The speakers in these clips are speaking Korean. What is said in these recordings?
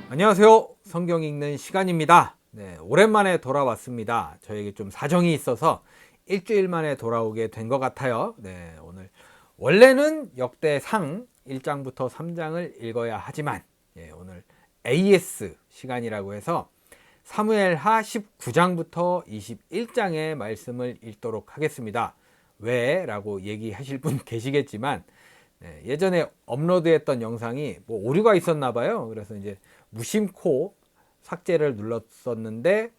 안녕하세요. 성경 읽는 시간입니다. 네, 오랜만에 돌아왔습니다. 저에게 좀 사정이 있어서 일주일 만에 돌아오게 된 것 같아요. 네, 오늘 원래는 역대상 1장부터 3장을 읽어야 하지만 오늘 AS 시간이라고 해서 사무엘하 19장부터 21장의 말씀을 읽도록 하겠습니다. 왜? 라고 얘기하실 분 계시겠지만 예전에 업로드했던 영상이 뭐 오류가 있었나 봐요. 그래서 이제 무심코 삭제를 눌렀었는데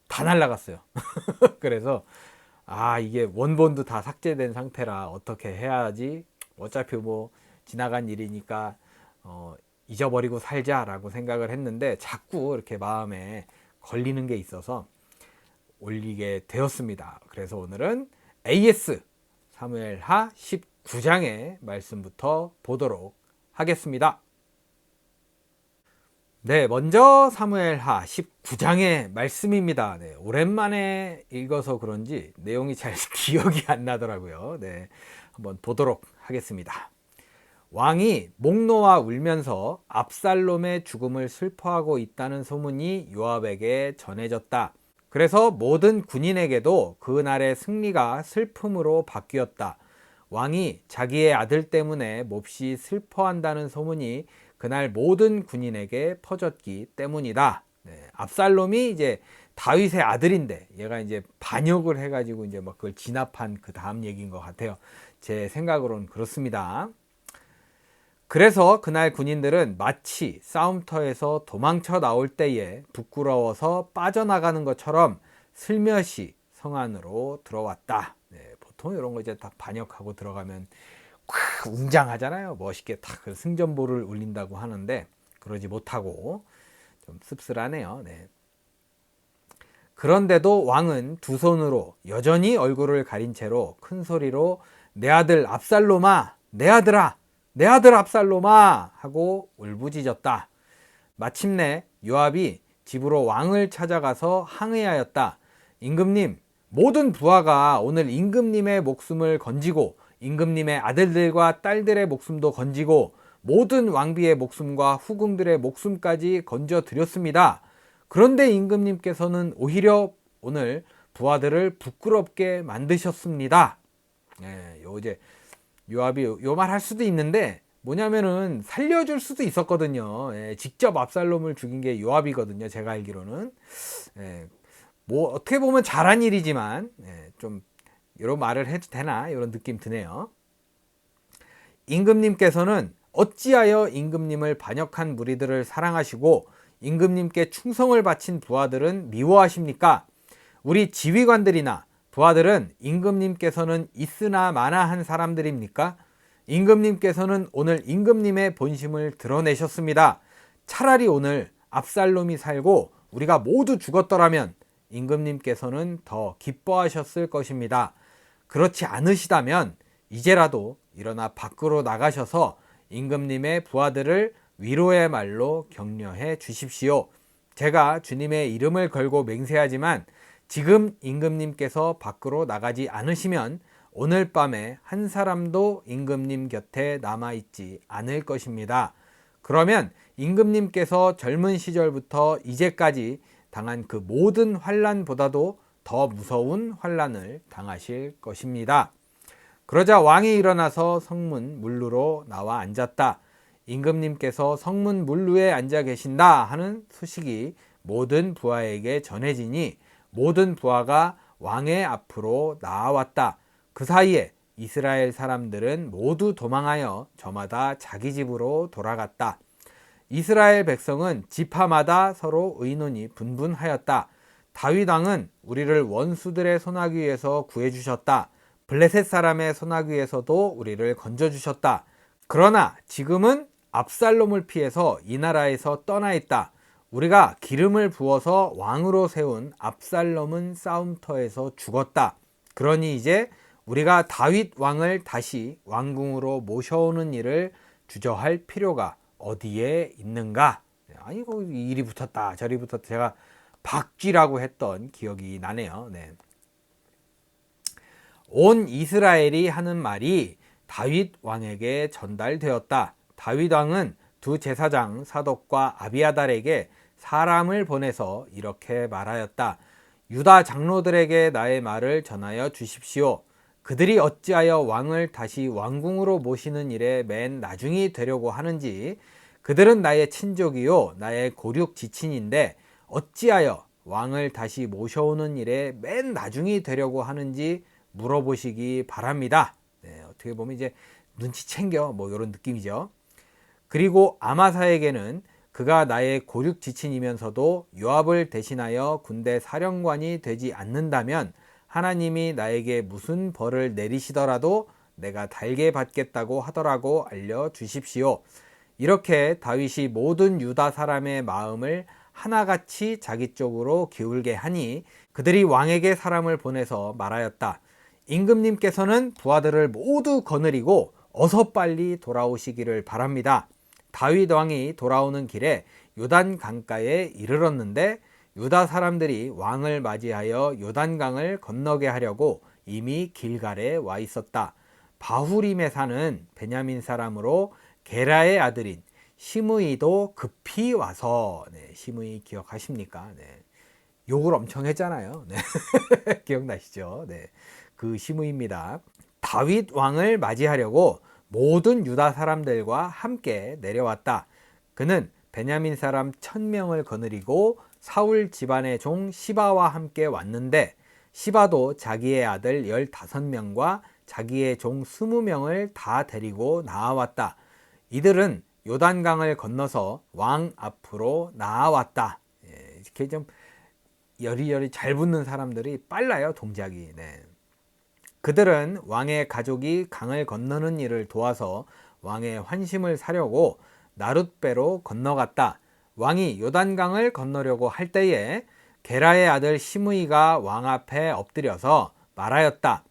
다 날라갔어요. 그래서 이게 원본도 다 삭제된 상태라 어떻게 해야지, 어차피 뭐 지나간 일이니까 잊어버리고 살자라고 생각을 했는데 자꾸 이렇게 마음에 걸리는 게 있어서 올리게 되었습니다. 그래서 오늘은 AS 사무엘하 19장의 말씀부터 보도록 하겠습니다. 네, 먼저 사무엘하 19장의 말씀입니다. 네, 오랜만에 읽어서 그런지 내용이 잘 기억이 안 나더라고요. 네, 한번 보도록 하겠습니다. 왕이 목 놓아 울면서 압살롬의 죽음을 슬퍼하고 있다는 소문이 요압에게 전해졌다. 그래서 모든 군인에게도 그날의 승리가 슬픔으로 바뀌었다. 왕이 자기의 아들 때문에 몹시 슬퍼한다는 소문이 그날 모든 군인에게 퍼졌기 때문이다. 압살롬이 이제 다윗의 아들인데 얘가 이제 반역을 해가지고 이제 막 그걸 진압한 그 다음 얘기인 것 같아요. 제 생각으로는 그렇습니다. 그래서 그날 군인들은 마치 싸움터에서 도망쳐 나올 때에 부끄러워서 빠져나가는 것처럼 슬며시 성 안으로 들어왔다. 보통 이런 거 이제 딱 반역하고 들어가면 웅장하잖아요. 멋있게 딱 승전보를 울린다고 하는데 그러지 못하고 좀 씁쓸하네요. 그런데도 왕은 두 손으로 여전히 얼굴을 가린 채로 큰 소리로 내 아들 압살롬아, 내 아들아, 내 아들 압살롬아 하고 울부짖었다. 마침내 요압이 집으로 왕을 찾아가서 항의하였다. 임금님, 모든 부하가 오늘 임금님의 목숨을 건지고 임금님의 아들들과 딸들의 목숨도 건지고 모든 왕비의 목숨과 후궁들의 목숨까지 건져 드렸습니다. 그런데 임금님께서는 오히려 오늘 부하들을 부끄럽게 만드셨습니다. 이제 요압이 요 말 할 수도 있는데 뭐냐면은 살려줄 수도 있었거든요. 직접 압살롬을 죽인 게 요압이거든요. 제가 알기로는. 뭐 어떻게 보면 잘한 일이지만 좀 이런 말을 해도 되나 이런 느낌 드네요. 임금님께서는 어찌하여 임금님을 반역한 무리들을 사랑하시고 임금님께 충성을 바친 부하들은 미워하십니까? 우리 지휘관들이나 부하들은 임금님께서는 있으나 마나한 사람들입니까? 임금님께서는 오늘 임금님의 본심을 드러내셨습니다. 차라리 오늘 압살롬이 살고 우리가 모두 죽었더라면 임금님께서는 더 기뻐하셨을 것입니다. 그렇지 않으시다면 이제라도 일어나 밖으로 나가셔서 임금님의 부하들을 위로의 말로 격려해 주십시오. 제가 주님의 이름을 걸고 맹세하지만 지금 임금님께서 밖으로 나가지 않으시면 오늘 밤에 한 사람도 임금님 곁에 남아있지 않을 것입니다. 그러면 임금님께서 젊은 시절부터 이제까지 당한 그 모든 환난보다도 더 무서운 환난을 당하실 것입니다. 그러자 왕이 일어나서 성문 문루로 나와 앉았다. 임금님께서 성문 문루에 앉아 계신다 하는 소식이 모든 부하에게 전해지니 모든 부하가 왕의 앞으로 나아왔다. 그 사이에 이스라엘 사람들은 모두 도망하여 저마다 자기 집으로 돌아갔다. 이스라엘 백성은 지파마다 서로 의논이 분분하였다. 다윗 왕은 우리를 원수들의 손아귀에서 구해주셨다. 블레셋 사람의 손아귀에서도 우리를 건져주셨다. 그러나 지금은 압살롬을 피해서 이 나라에서 떠나 있다. 우리가 기름을 부어서 왕으로 세운 압살롬은 싸움터에서 죽었다. 그러니 이제 우리가 다윗 왕을 다시 왕궁으로 모셔오는 일을 주저할 필요가 어디에 있는가? 아니, 이리 붙었다 저리 붙었다. 제가 박쥐라고 했던 기억이 나네요. 온 이스라엘이 하는 말이 다윗 왕에게 전달되었다. 다윗 왕은 두 제사장 사독과 아비아달에게 사람을 보내서 이렇게 말하였다. 유다 장로들에게 나의 말을 전하여 주십시오. 그들이 어찌하여 왕을 다시 왕궁으로 모시는 일에 맨 나중이 되려고 하는지, 그들은 나의 친족이요 나의 고륙 지친인데 어찌하여 왕을 다시 모셔오는 일에 맨 나중이 되려고 하는지 물어보시기 바랍니다. 네, 어떻게 보면 이제 눈치 챙겨 뭐 이런 느낌이죠. 그리고 아마사에게는 그가 나의 고륙 지친이면서도 요압을 대신하여 군대 사령관이 되지 않는다면 하나님이 나에게 무슨 벌을 내리시더라도 내가 달게 받겠다고 하더라고 알려주십시오. 이렇게 다윗이 모든 유다 사람의 마음을 하나같이 자기 쪽으로 기울게 하니 그들이 왕에게 사람을 보내서 말하였다. 임금님께서는 부하들을 모두 거느리고 어서 빨리 돌아오시기를 바랍니다. 다윗 왕이 돌아오는 길에 요단 강가에 이르렀는데 유다 사람들이 왕을 맞이하여 요단강을 건너게 하려고 이미 길갈에 와 있었다. 바후림에 사는 베냐민 사람으로 게라의 아들인 시므이도 급히 와서, 네, 시므이 기억하십니까? 네. 욕을 엄청 했잖아요. 네. 기억나시죠? 네. 그 시므이입니다. 다윗 왕을 맞이하려고 모든 유다 사람들과 함께 내려왔다. 그는 베냐민 사람 1000명을 거느리고 사울 집안의 종 시바와 함께 왔는데 시바도 자기의 아들 15명과 자기의 종 20명을 다 데리고 나아왔다. 이들은 요단강을 건너서 왕 앞으로 나아왔다. 이렇게 좀 여리여리 잘 붙는 사람들이 빨라요, 동작이. 네. 그들은 왕의 가족이 강을 건너는 일을 도와서 왕의 환심을 사려고 나룻배로 건너갔다. 왕이 요단강을 건너려고 할 때에 게라의 아들 시므이가 왕 앞에 엎드려서 말하였다.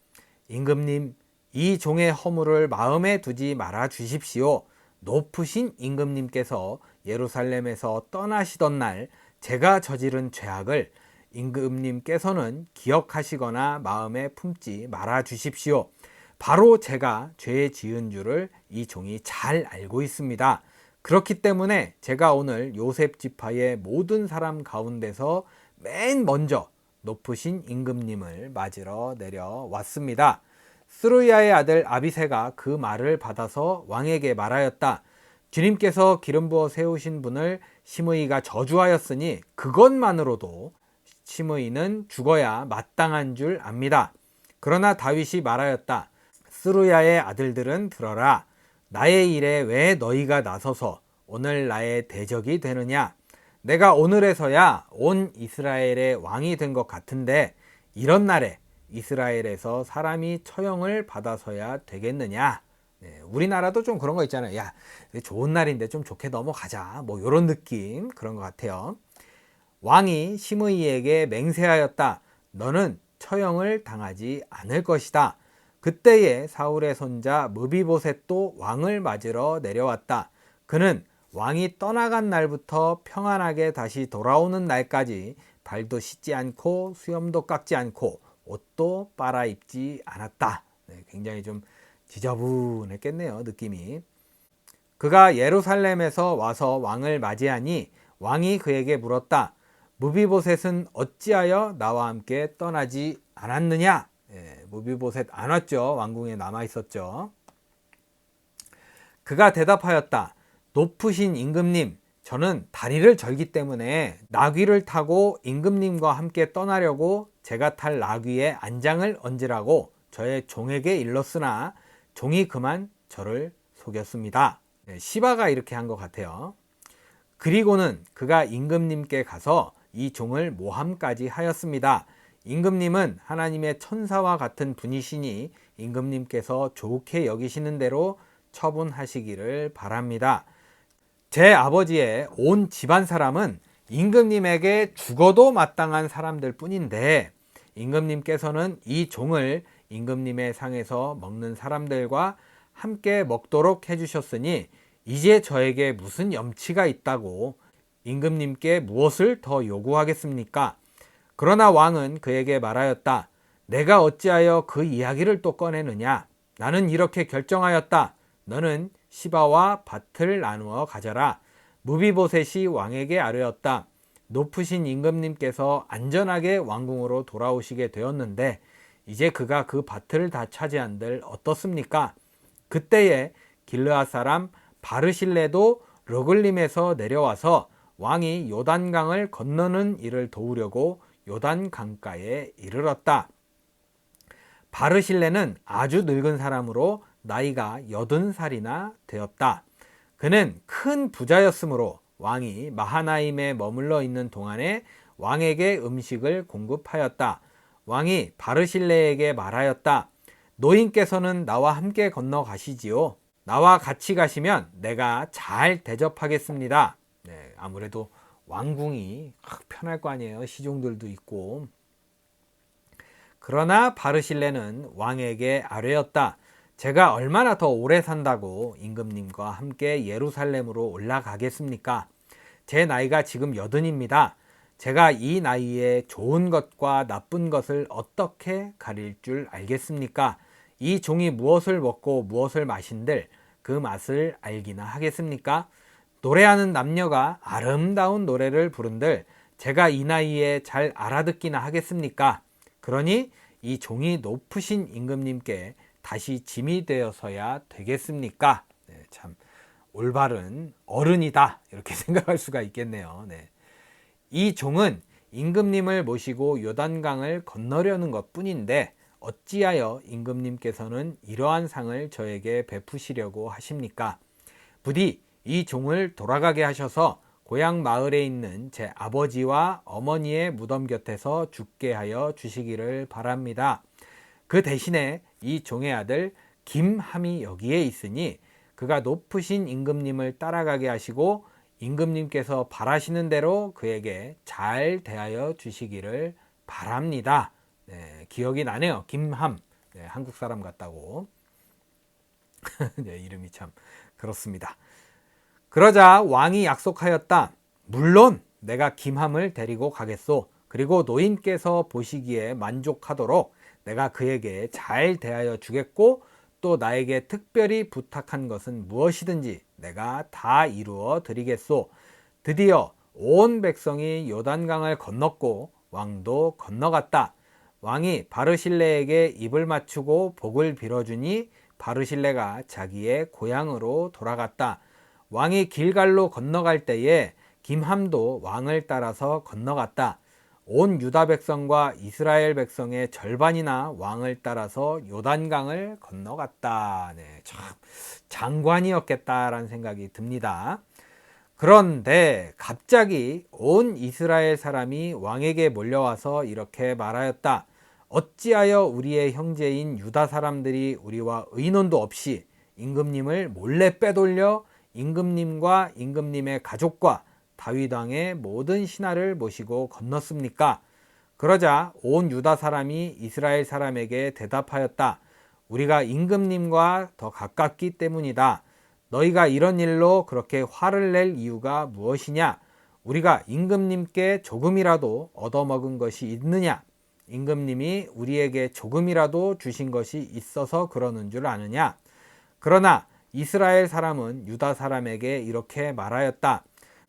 임금님, 이 종의 허물을 마음에 두지 말아 주십시오. 높으신 임금님께서 예루살렘에서 떠나시던 날 제가 저지른 죄악을 임금님께서는 기억하시거나 마음에 품지 말아 주십시오. 바로 제가 죄 지은 줄을 이 종이 잘 알고 있습니다. 그렇기 때문에 제가 오늘 요셉 지파의 모든 사람 가운데서 맨 먼저 높으신 임금님을 맞으러 내려왔습니다. 스루야의 아들 아비새가 그 말을 받아서 왕에게 말하였다. 주님께서 기름 부어 세우신 분을 시므이가 저주하였으니 그것만으로도 시므이는 죽어야 마땅한 줄 압니다. 그러나 다윗이 말하였다. 스루야의 아들들은 들어라. 나의 일에 왜 너희가 나서서 오늘 나의 대적이 되느냐? 내가 오늘에서야 온 이스라엘의 왕이 된 것 같은데 이런 날에 이스라엘에서 사람이 처형을 받아서야 되겠느냐? 네, 우리나라도 좀 그런 거 있잖아요. 야, 좋은 날인데 좀 좋게 넘어가자. 뭐 이런 느낌, 그런 것 같아요. 왕이 시므이에게 맹세하였다. 너는 처형을 당하지 않을 것이다. 그때에 사울의 손자 무비보셋도 왕을 맞으러 내려왔다. 그는 왕이 떠나간 날부터 평안하게 다시 돌아오는 날까지 발도 씻지 않고 수염도 깎지 않고 옷도 빨아 입지 않았다. 네, 굉장히 좀 지저분했겠네요, 느낌이. 그가 예루살렘에서 와서 왕을 맞이하니 왕이 그에게 물었다. 무비보셋은 어찌하여 나와 함께 떠나지 않았느냐? 무비보셋 안 왔죠. 왕궁에 남아 있었죠. 그가 대답하였다. 높으신 임금님, 저는 다리를 절기 때문에 나귀를 타고 임금님과 함께 떠나려고 제가 탈 나귀에 안장을 얹으라고 저의 종에게 일렀으나 종이 그만 저를 속였습니다. 시바가 이렇게 한 것 같아요. 그리고는 그가 임금님께 가서 이 종을 모함까지 하였습니다. 임금님은 하나님의 천사와 같은 분이시니 임금님께서 좋게 여기시는 대로 처분하시기를 바랍니다. 제 아버지의 온 집안 사람은 임금님에게 죽어도 마땅한 사람들 뿐인데 임금님께서는 이 종을 임금님의 상에서 먹는 사람들과 함께 먹도록 해주셨으니 이제 저에게 무슨 염치가 있다고 임금님께 무엇을 더 요구하겠습니까? 그러나 왕은 그에게 말하였다. 내가 어찌하여 그 이야기를 또 꺼내느냐? 나는 이렇게 결정하였다. 너는 시바와 밭을 나누어 가져라. 무비보셋이 왕에게 아뢰었다. 높으신 임금님께서 안전하게 왕궁으로 돌아오시게 되었는데 이제 그가 그 밭을 다 차지한들 어떻습니까? 그때에 길르앗 사람 바르실레도 르글림에서 내려와서 왕이 요단강을 건너는 일을 도우려고 요단 강가에 이르렀다. 바르실레는 아주 늙은 사람으로 나이가 80살이나 되었다. 그는 큰 부자였으므로 왕이 마하나임에 머물러 있는 동안에 왕에게 음식을 공급하였다. 왕이 바르실레에게 말하였다. 노인께서는 나와 함께 건너가시지요. 나와 같이 가시면 내가 잘 대접하겠습니다. 네, 아무래도 왕궁이 편할 거 아니에요. 시종들도 있고. 그러나 바르실레는 왕에게 아뢰었다. 제가 얼마나 더 오래 산다고 임금님과 함께 예루살렘으로 올라가겠습니까? 제 나이가 지금 80입니다. 제가 이 나이에 좋은 것과 나쁜 것을 어떻게 가릴 줄 알겠습니까? 이 종이 무엇을 먹고 무엇을 마신들 그 맛을 알기나 하겠습니까? 노래하는 남녀가 아름다운 노래를 부른들 제가 이 나이에 잘 알아듣기나 하겠습니까? 그러니 이 종이 높으신 임금님께 다시 짐이 되어서야 되겠습니까? 네, 참 올바른 어른이다 이렇게 생각할 수가 있겠네요. 네. 이 종은 임금님을 모시고 요단강을 건너려는 것 뿐인데 어찌하여 임금님께서는 이러한 상을 저에게 베푸시려고 하십니까? 부디 이 종을 돌아가게 하셔서 고향 마을에 있는 제 아버지와 어머니의 무덤 곁에서 죽게 하여 주시기를 바랍니다. 그 대신에 이 종의 아들 김함이 여기에 있으니 그가 높으신 임금님을 따라가게 하시고 임금님께서 바라시는 대로 그에게 잘 대하여 주시기를 바랍니다. 네, 기억이 나네요. 김함. 네, 한국 사람 같다고. 네, 이름이 참 그렇습니다. 그러자 왕이 약속하였다. 물론 내가 김함을 데리고 가겠소. 그리고 노인께서 보시기에 만족하도록 내가 그에게 잘 대하여 주겠고 또 나에게 특별히 부탁한 것은 무엇이든지 내가 다 이루어 드리겠소. 드디어 온 백성이 요단강을 건넜고 왕도 건너갔다. 왕이 바르실레에게 입을 맞추고 복을 빌어주니 바르실레가 자기의 고향으로 돌아갔다. 왕이 길갈로 건너갈 때에 김함도 왕을 따라서 건너갔다. 온 유다 백성과 이스라엘 백성의 절반이나 왕을 따라서 요단강을 건너갔다. 네, 참 장관이었겠다라는 생각이 듭니다. 그런데 갑자기 온 이스라엘 사람이 왕에게 몰려와서 이렇게 말하였다. 어찌하여 우리의 형제인 유다 사람들이 우리와 의논도 없이 임금님을 몰래 빼돌려 임금님과 임금님의 가족과 다윗 왕의 모든 신하를 모시고 건넜습니까? 그러자 온 유다 사람이 이스라엘 사람에게 대답하였다. 우리가 임금님과 더 가깝기 때문이다. 너희가 이런 일로 그렇게 화를 낼 이유가 무엇이냐? 우리가 임금님께 조금이라도 얻어먹은 것이 있느냐? 임금님이 우리에게 조금이라도 주신 것이 있어서 그러는 줄 아느냐? 그러나 이스라엘 사람은 유다 사람에게 이렇게 말하였다.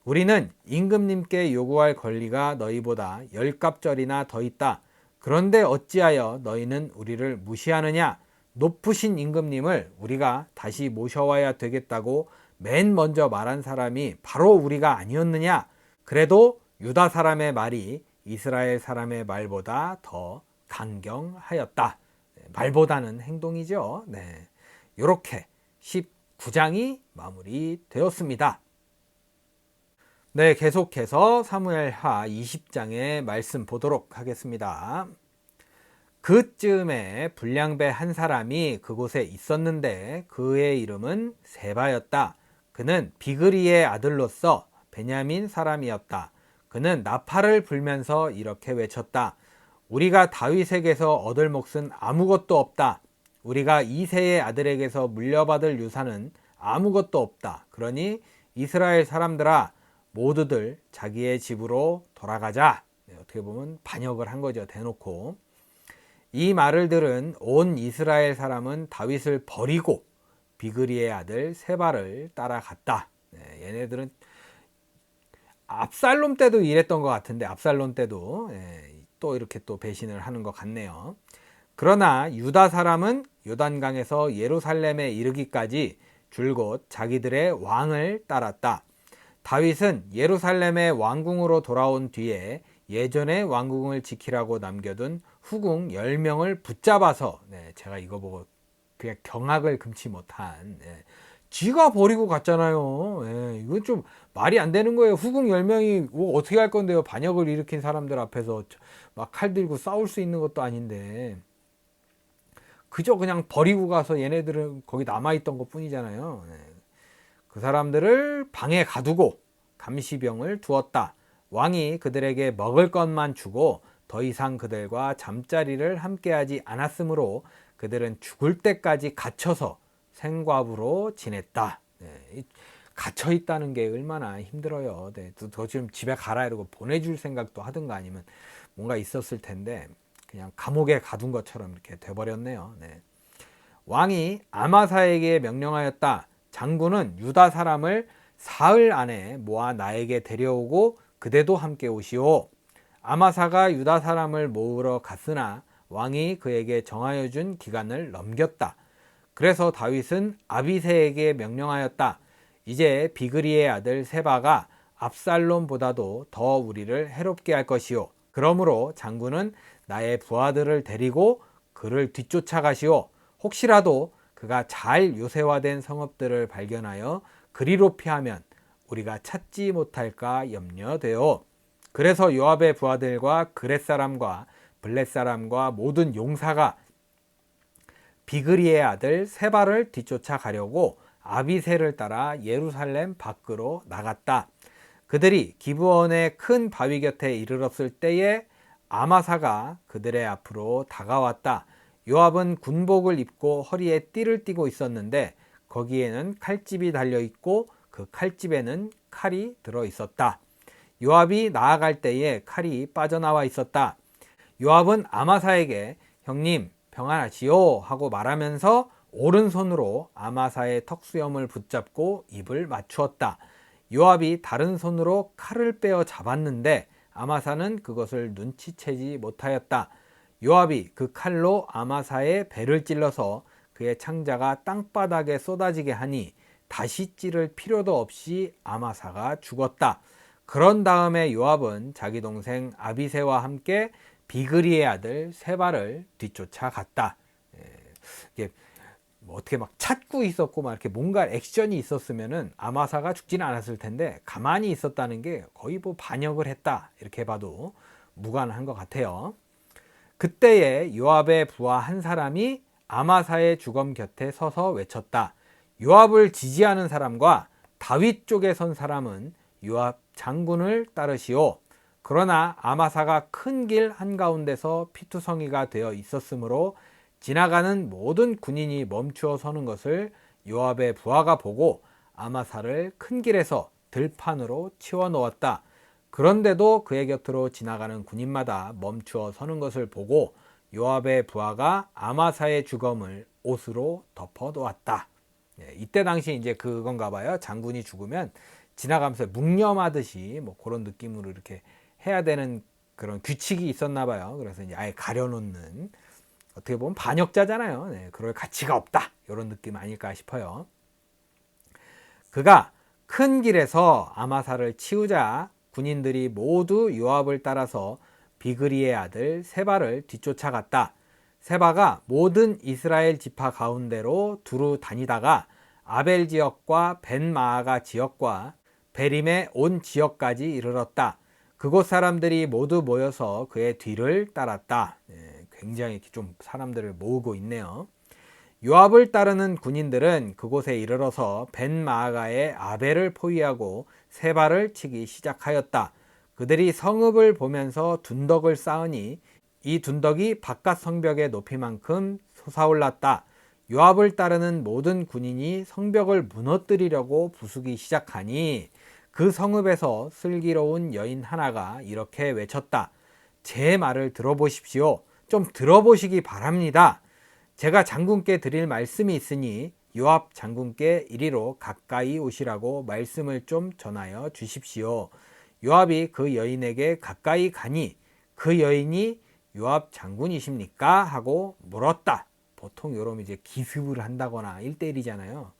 우리는 임금님께 요구할 권리가 너희보다 10갑절이나 더 있다. 그런데 어찌하여 너희는 우리를 무시하느냐? 높으신 임금님을 우리가 다시 모셔와야 되겠다고 맨 먼저 말한 사람이 바로 우리가 아니었느냐? 그래도 유다 사람의 말이 이스라엘 사람의 말보다 더 강경하였다. 말보다는 행동이죠. 네. 이렇게 19장이 마무리되었습니다. 네, 계속해서 사무엘하 20장의 말씀 보도록 하겠습니다. 그쯤에 불량배 한 사람이 그곳에 있었는데 그의 이름은 세바였다. 그는 비그리의 아들로서 베냐민 사람이었다. 그는 나팔을 불면서 이렇게 외쳤다. 우리가 다윗에게서 얻을 몫은 아무것도 없다. 우리가 이새의 아들에게서 물려받을 유산은 아무것도 없다. 그러니 이스라엘 사람들아 모두들 자기의 집으로 돌아가자. 네, 어떻게 보면 반역을 한 거죠. 대놓고. 이 말을 들은 온 이스라엘 사람은 다윗을 버리고 비그리의 아들 세바를 따라갔다. 얘네들은 압살롬 때도 이랬던 것 같은데, 압살롬 때도 또 이렇게 또 배신을 하는 것 같네요. 그러나 유다 사람은 요단강에서 예루살렘에 이르기까지 줄곧 자기들의 왕을 따랐다. 다윗은 예루살렘의 왕궁으로 돌아온 뒤에 예전의 왕궁을 지키라고 남겨둔 후궁 10명을 붙잡아서, 제가 이거 보고 그냥 경악을 금치 못한, 쥐가 버리고 갔잖아요. 이건 좀 말이 안 되는 거예요. 후궁 10명이 뭐 어떻게 할 건데요. 반역을 일으킨 사람들 앞에서 막 칼 들고 싸울 수 있는 것도 아닌데, 그저 그냥 버리고 가서 얘네들은 거기 남아있던 것 뿐이잖아요. 그 사람들을 방에 가두고 감시병을 두었다. 왕이 그들에게 먹을 것만 주고 더 이상 그들과 잠자리를 함께하지 않았으므로 그들은 죽을 때까지 갇혀서 생과부로 지냈다. 갇혀 있다는 게 얼마나 힘들어요. 더 지금 집에 가라 이러고 보내줄 생각도 하든가 아니면 뭔가 있었을 텐데 그냥 감옥에 가둔 것처럼 이렇게 돼버렸네요. 왕이 아마사에게 명령하였다. 장군은 유다 사람을 사흘 안에 모아 나에게 데려오고 그대도 함께 오시오. 아마사가 유다 사람을 모으러 갔으나 왕이 그에게 정하여 준 기간을 넘겼다. 그래서 다윗은 아비새에게 명령하였다. 이제 비그리의 아들 세바가 압살롬보다도 더 우리를 해롭게 할 것이오. 그러므로 장군은 나의 부하들을 데리고 그를 뒤쫓아가시오. 혹시라도 그가 잘 요새화된 성읍들을 발견하여 그리로 피하면 우리가 찾지 못할까 염려되어. 그래서 요압의 부하들과 그렛 사람과 블렛 사람과 모든 용사가 비그리의 아들 세바를 뒤쫓아 가려고 아비새를 따라 예루살렘 밖으로 나갔다. 그들이 기브온의 큰 바위 곁에 이르렀을 때에 아마사가 그들의 앞으로 다가왔다. 요압은 군복을 입고 허리에 띠를 띠고 있었는데 거기에는 칼집이 달려 있고 그 칼집에는 칼이 들어 있었다. 요압이 나아갈 때에 칼이 빠져나와 있었다. 요압은 아마사에게 형님 평안하시오 하고 말하면서 오른손으로 아마사의 턱수염을 붙잡고 입을 맞추었다. 요압이 다른 손으로 칼을 빼어 잡았는데 아마사는 그것을 눈치채지 못하였다. 요압이 그 칼로 아마사의 배를 찔러서 그의 창자가 땅바닥에 쏟아지게 하니 다시 찌를 필요도 없이 아마사가 죽었다. 그런 다음에 요압은 자기 동생 아비새와 함께 비그리의 아들 세바를 뒤쫓아 갔다. 이게 뭐 어떻게 막 찾고 있었고 막 이렇게 뭔가 액션이 있었으면은 아마사가 죽지는 않았을 텐데 가만히 있었다는 게 거의 뭐 반역을 했다 이렇게 봐도 무관한 것 같아요. 그때에 요압의 부하 한 사람이 아마사의 주검 곁에 서서 외쳤다. 요압을 지지하는 사람과 다윗 쪽에 선 사람은 요압 장군을 따르시오. 그러나 아마사가 큰 길 한가운데서 피투성이가 되어 있었으므로 지나가는 모든 군인이 멈추어 서는 것을 요압의 부하가 보고 아마사를 큰 길에서 들판으로 치워 놓았다. 그런데도 그의 곁으로 지나가는 군인마다 멈추어 서는 것을 보고 요압의 부하가 아마사의 주검을 옷으로 덮어 놓았다. 이때 당시 이제 그건가 봐요. 장군이 죽으면 지나가면서 묵념하듯이 뭐 그런 느낌으로 이렇게 해야 되는 그런 규칙이 있었나 봐요. 그래서 이제 아예 가려놓는, 어떻게 보면 반역자잖아요. 그럴 가치가 없다 이런 느낌 아닐까 싶어요. 그가 큰 길에서 아마사를 치우자 군인들이 모두 요압을 따라서 비그리의 아들 세바를 뒤쫓아갔다. 세바가 모든 이스라엘 지파 가운데로 두루 다니다가 아벨 지역과 벤마아가 지역과 베림의 온 지역까지 이르렀다. 그곳 사람들이 모두 모여서 그의 뒤를 따랐다. 굉장히 좀 사람들을 모으고 있네요. 요압을 따르는 군인들은 그곳에 이르러서 벤마아가의 아벨을 포위하고 세바를 치기 시작하였다. 그들이 성읍을 보면서 둔덕을 쌓으니 이 둔덕이 바깥 성벽의 높이만큼 솟아올랐다. 요압을 따르는 모든 군인이 성벽을 무너뜨리려고 부수기 시작하니 그 성읍에서 슬기로운 여인 하나가 이렇게 외쳤다. 제 말을 들어보십시오. 좀 들어보시기 바랍니다. 제가 장군께 드릴 말씀이 있으니 요압 장군께 이리로 가까이 오시라고 말씀을 좀 전하여 주십시오. 요압이 그 여인에게 가까이 가니 그 여인이 요압 장군이십니까? 하고 물었다. 보통 요러면 이제 기습을 한다거나 1대1이잖아요.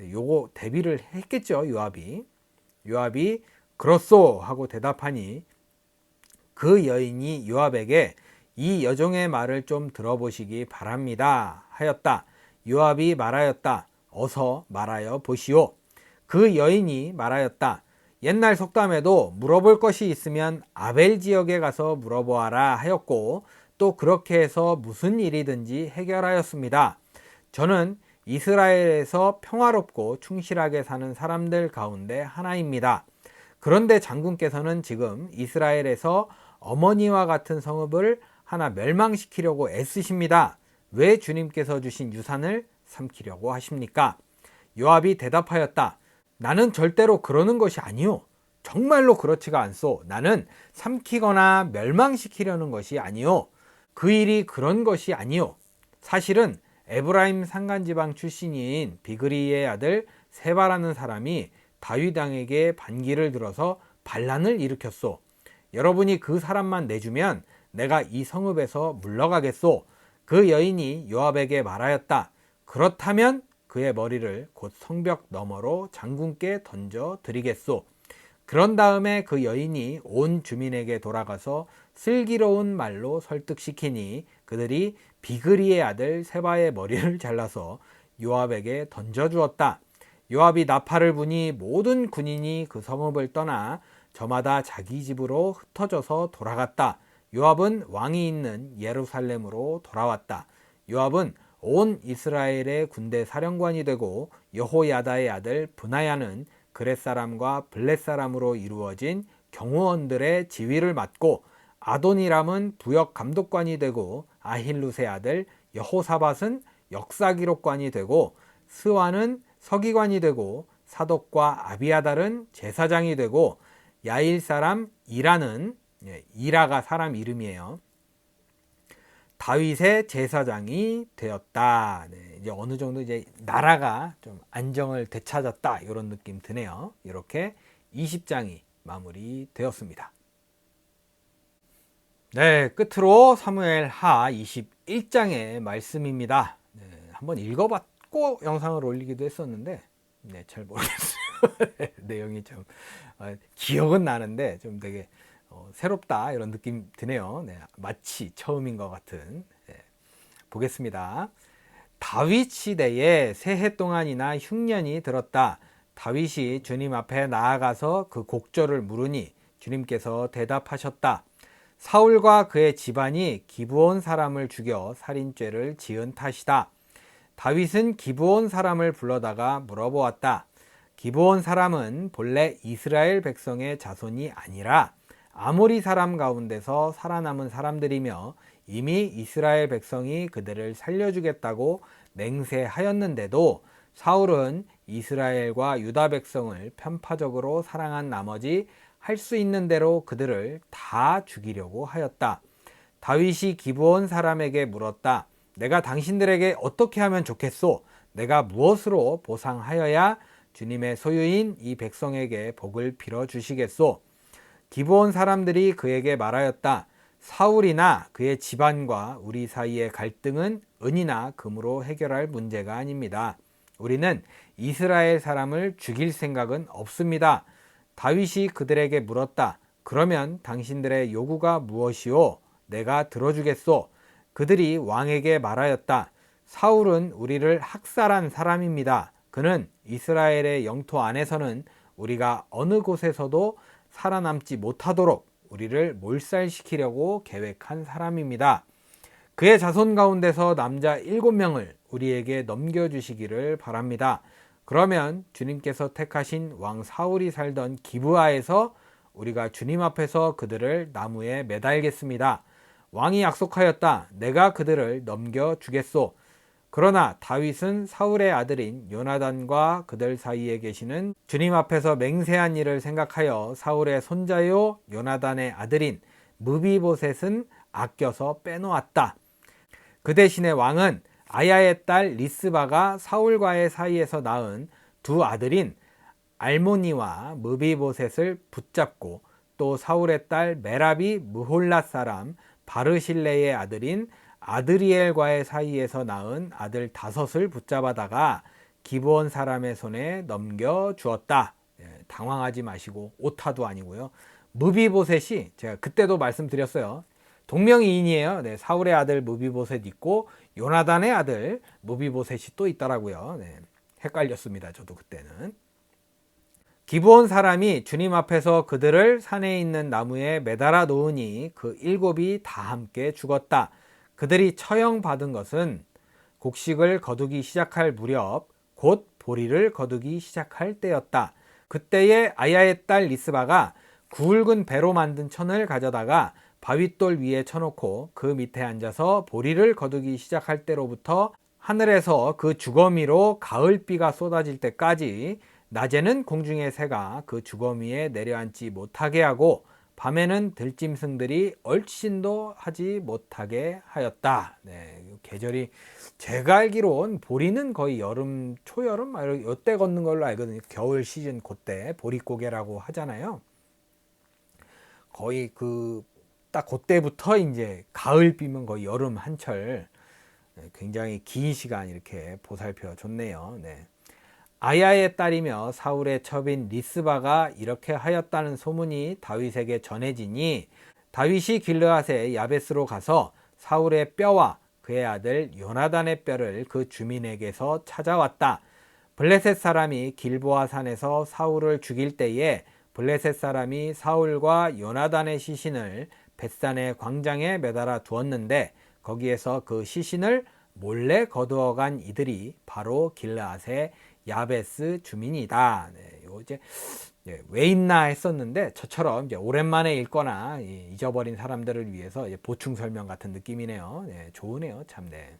요거 대비를 했겠죠, 요압이. 요압이 그렇소 하고 대답하니 그 여인이 요압에게 이 여종의 말을 좀 들어보시기 바랍니다 하였다. 요압이 말하였다. 어서 말하여 보시오. 그 여인이 말하였다. 옛날 속담에도 물어볼 것이 있으면 아벨 지역에 가서 물어보아라 하였고 또 그렇게 해서 무슨 일이든지 해결하였습니다. 저는 이스라엘에서 평화롭고 충실하게 사는 사람들 가운데 하나입니다. 그런데 장군께서는 지금 이스라엘에서 어머니와 같은 성읍을 하나 멸망시키려고 애쓰십니다. 왜 주님께서 주신 유산을 삼키려고 하십니까? 요압이 대답하였다. 나는 절대로 그러는 것이 아니오. 정말로 그렇지가 않소. 나는 삼키거나 멸망시키려는 것이 아니오. 그 일이 그런 것이 아니오. 사실은 에브라임 산간지방 출신인 비그리의 아들 세바라는 사람이 다윗 왕에게 반기를 들어서 반란을 일으켰소. 여러분이 그 사람만 내주면 내가 이 성읍에서 물러가겠소. 그 여인이 요압에게 말하였다. 그렇다면 그의 머리를 곧 성벽 너머로 장군께 던져 드리겠소. 그런 다음에 그 여인이 온 주민에게 돌아가서 슬기로운 말로 설득시키니 그들이 비그리의 아들 세바의 머리를 잘라서 요압에게 던져주었다. 요압이 나팔을 부니 모든 군인이 그 성읍을 떠나 저마다 자기 집으로 흩어져서 돌아갔다. 요압은 왕이 있는 예루살렘으로 돌아왔다. 요압은 온 이스라엘의 군대 사령관이 되고 여호야다의 아들 브나야는 그렛 사람과 블렛 사람으로 이루어진 경호원들의 지휘를 맡고 아도니람은 부역 감독관이 되고 아힐룻의 아들 여호사밧은 역사기록관이 되고 스와는 서기관이 되고 사독과 아비아달은 제사장이 되고 야일 사람 이라는 이라가 사람 이름이에요. 다윗의 제사장이 되었다. 네, 이제 어느 정도 이제 나라가 좀 안정을 되찾았다 이런 느낌 드네요. 이렇게 20장이 마무리되었습니다. 네, 끝으로 사무엘하 21장의 말씀입니다. 네, 한번 읽어봤고 영상을 올리기도 했었는데 네, 잘 모르겠어요. 내용이 좀 기억은 나는데 좀 되게 새롭다 이런 느낌 드네요. 네, 마치 처음인 것 같은. 네, 보겠습니다. 다윗 시대에 새해 동안이나 흉년이 들었다. 다윗이 주님 앞에 나아가서 그 곡절을 물으니 주님께서 대답하셨다. 사울과 그의 집안이 기브온 사람을 죽여 살인죄를 지은 탓이다. 다윗은 기브온 사람을 불러다가 물어보았다. 기브온 사람은 본래 이스라엘 백성의 자손이 아니라 아모리 사람 가운데서 살아남은 사람들이며 이미 이스라엘 백성이 그들을 살려주겠다고 맹세하였는데도 사울은 이스라엘과 유다 백성을 편파적으로 사랑한 나머지 할 수 있는 대로 그들을 다 죽이려고 하였다. 다윗이 기브온 사람에게 물었다. 내가 당신들에게 어떻게 하면 좋겠소? 내가 무엇으로 보상하여야 주님의 소유인 이 백성에게 복을 빌어 주시겠소? 기브온 사람들이 그에게 말하였다. 사울이나 그의 집안과 우리 사이의 갈등은 은이나 금으로 해결할 문제가 아닙니다. 우리는 이스라엘 사람을 죽일 생각은 없습니다. 다윗이 그들에게 물었다. 그러면 당신들의 요구가 무엇이오? 내가 들어주겠소. 그들이 왕에게 말하였다. 사울은 우리를 학살한 사람입니다. 그는 이스라엘의 영토 안에서는 우리가 어느 곳에서도 살아남지 못하도록 우리를 몰살시키려고 계획한 사람입니다. 그의 자손 가운데서 남자 7명을 우리에게 넘겨주시기를 바랍니다. 그러면 주님께서 택하신 왕 사울이 살던 기브아에서 우리가 주님 앞에서 그들을 나무에 매달겠습니다. 왕이 약속하였다. 내가 그들을 넘겨주겠소. 그러나 다윗은 사울의 아들인 요나단과 그들 사이에 계시는 주님 앞에서 맹세한 일을 생각하여 사울의 손자요 요나단의 아들인 무비보셋은 아껴서 빼놓았다. 그 대신에 왕은 아야의 딸 리스바가 사울과의 사이에서 낳은 두 아들인 알모니와 무비보셋을 붙잡고 또 사울의 딸 메랍이 무홀랏 사람 바르실레의 아들인 아드리엘과의 사이에서 낳은 아들 5을 붙잡아다가 기브온 사람의 손에 넘겨 주었다. 당황하지 마시고 오타도 아니고요. 무비보셋이 제가 그때도 말씀드렸어요. 동명이인이에요. 네, 사울의 아들 무비보셋 있고 요나단의 아들 무비보셋이 또 있더라고요. 네, 헷갈렸습니다. 저도 그때는. 기브온 사람이 주님 앞에서 그들을 산에 있는 나무에 매달아 놓으니 그 7이 다 함께 죽었다. 그들이 처형받은 것은 곡식을 거두기 시작할 무렵 곧 보리를 거두기 시작할 때였다. 그때에 아야의 딸 리스바가 굵은 배로 만든 천을 가져다가 바윗돌 위에 쳐놓고 그 밑에 앉아서 보리를 거두기 시작할 때로부터 하늘에서 그 주거미로 가을비가 쏟아질 때까지 낮에는 공중의 새가 그 주거미에 내려앉지 못하게 하고 밤에는 들짐승들이 얼씬도 하지 못하게 하였다. 네, 계절이 제가 알기로는 보리는 거의 여름, 초여름 이때 걷는 걸로 알거든요. 겨울 시즌 그때 보릿고개라고 하잖아요. 거의 딱 그때부터 이제 가을비면 거의 여름 한철, 굉장히 긴 시간 이렇게 보살펴 줬네요. 네. 아야의 딸이며 사울의 첩인 리스바가 이렇게 하였다는 소문이 다윗에게 전해지니 다윗이 길르앗의 야베스로 가서 사울의 뼈와 그의 아들 요나단의 뼈를 그 주민에게서 찾아왔다. 블레셋 사람이 길보아 산에서 사울을 죽일 때에 블레셋 사람이 사울과 요나단의 시신을 벳산의 광장에 매달아 두었는데 거기에서 그 시신을 몰래 거두어간 이들이 바로 길르앗의 야베스 주민이다. 네, 요 이제 왜 있나 했었는데 저처럼 이제 오랜만에 읽거나 잊어버린 사람들을 위해서 보충 설명 같은 느낌이네요. 네, 좋으네요, 참. 네.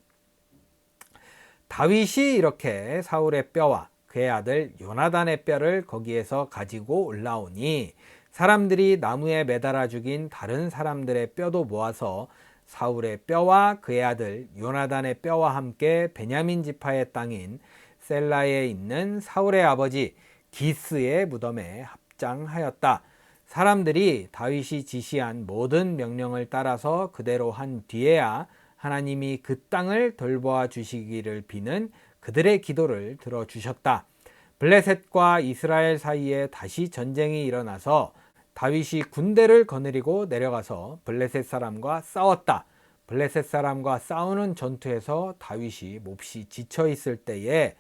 다윗이 이렇게 사울의 뼈와 그의 아들 요나단의 뼈를 거기에서 가지고 올라오니 사람들이 나무에 매달아 죽인 다른 사람들의 뼈도 모아서 사울의 뼈와 그의 아들 요나단의 뼈와 함께 베냐민 지파의 땅인 셀라에 있는 사울의 아버지 기스의 무덤에 합장하였다. 사람들이 다윗이 지시한 모든 명령을 따라서 그대로 한 뒤에야 하나님이 그 땅을 돌보아 주시기를 비는 그들의 기도를 들어주셨다. 블레셋과 이스라엘 사이에 다시 전쟁이 일어나서 다윗이 군대를 거느리고 내려가서 블레셋 사람과 싸웠다. 블레셋 사람과 싸우는 전투에서 다윗이 몹시 지쳐 있을 때에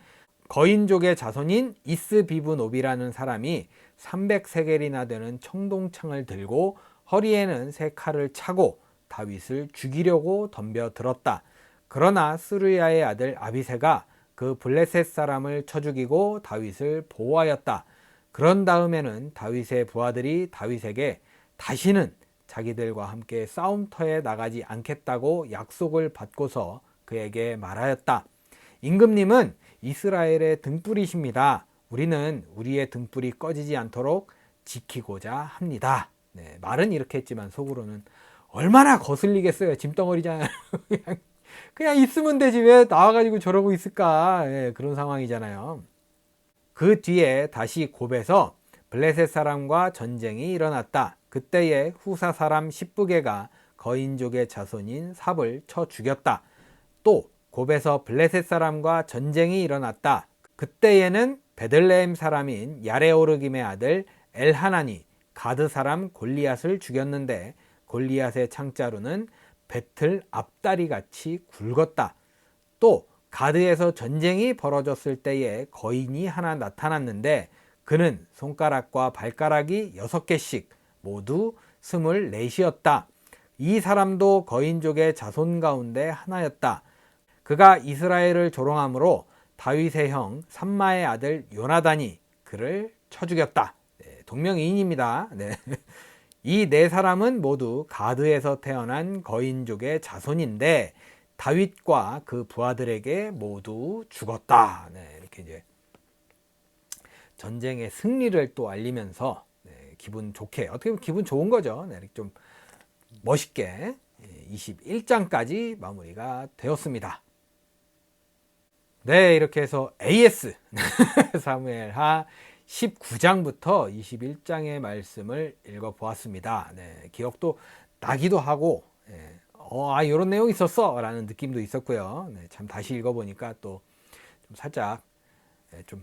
거인족의 자손인 이스비브노비라는 사람이 300세겔이나 되는 청동창을 들고 허리에는 3칼을 차고 다윗을 죽이려고 덤벼들었다. 그러나 스루야의 아들 아비새가 그 블레셋 사람을 쳐 죽이고 다윗을 보호하였다. 그런 다음에는 다윗의 부하들이 다윗에게 다시는 자기들과 함께 싸움터에 나가지 않겠다고 약속을 받고서 그에게 말하였다. 임금님은 이스라엘의 등불이십니다. 우리는 우리의 등불이 꺼지지 않도록 지키고자 합니다. 네, 말은 이렇게 했지만 속으로는 얼마나 거슬리겠어요. 짐덩어리잖아요. 그냥 있으면 되지 왜 나와가지고 저러고 있을까. 네, 그런 상황이잖아요. 그 뒤에 다시 곱에서 블레셋 사람과 전쟁이 일어났다. 그때에 후사 사람 십부게가 거인족의 자손인 삽을 쳐 죽였다. 또 곱에서 블레셋 사람과 전쟁이 일어났다. 그때에는 베들레헴 사람인 야레오르김의 아들 엘하나니 가드 사람 골리앗을 죽였는데 골리앗의 창자루는 배틀 앞다리 같이 굵었다. 또 가드에서 전쟁이 벌어졌을 때에 거인이 하나 나타났는데 그는 손가락과 발가락이 6개씩 모두 24이었다. 이 사람도 거인족의 자손 가운데 하나였다. 그가 이스라엘을 조롱함으로 다윗의 형 삼마의 아들 요나단이 그를 쳐 죽였다. 네, 동명이인입니다. 네. 이 4사람은 모두 가드에서 태어난 거인족의 자손인데 다윗과 그 부하들에게 모두 죽었다. 네, 이렇게 이제 전쟁의 승리를 또 알리면서 기분 좋게, 어떻게 보면 기분 좋은 거죠. 네, 좀 멋있게 21장까지 마무리가 되었습니다. 네, 이렇게 해서 AS 사무엘하 19장부터 21장의 말씀을 읽어보았습니다. 네, 기억도 나기도 하고, 이런 내용이 있었어 라는 느낌도 있었고요. 네, 참 다시 읽어보니까 또 좀 살짝 좀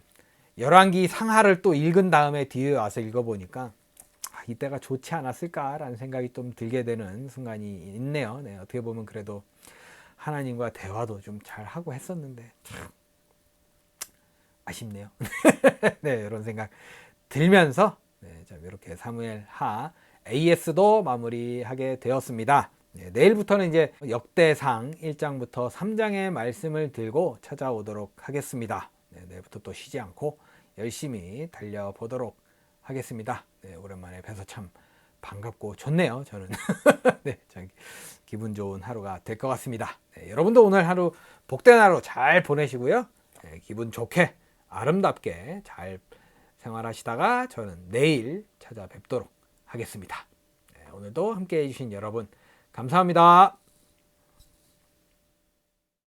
열왕기 상하를 또 읽은 다음에 뒤에 와서 읽어보니까 이때가 좋지 않았을까라는 생각이 좀 들게 되는 순간이 있네요. 네, 어떻게 보면 그래도 하나님과 대화도 좀 잘 하고 했었는데 참 아쉽네요. 네, 이런 생각 들면서 이렇게 사무엘하 AS도 마무리하게 되었습니다. 네, 내일부터는 이제 역대상 1장부터 3장의 말씀을 들고 찾아오도록 하겠습니다. 네, 내일부터 또 쉬지 않고 열심히 달려보도록 하겠습니다. 네, 오랜만에 뵈서 참 반갑고 좋네요. 저는 네, 기분 좋은 하루가 될 것 같습니다. 네, 여러분도 오늘 하루 복된 하루 잘 보내시고요. 네, 기분 좋게 아름답게 잘 생활하시다가 저는 내일 찾아뵙도록 하겠습니다. 네, 오늘도 함께 해주신 여러분 감사합니다.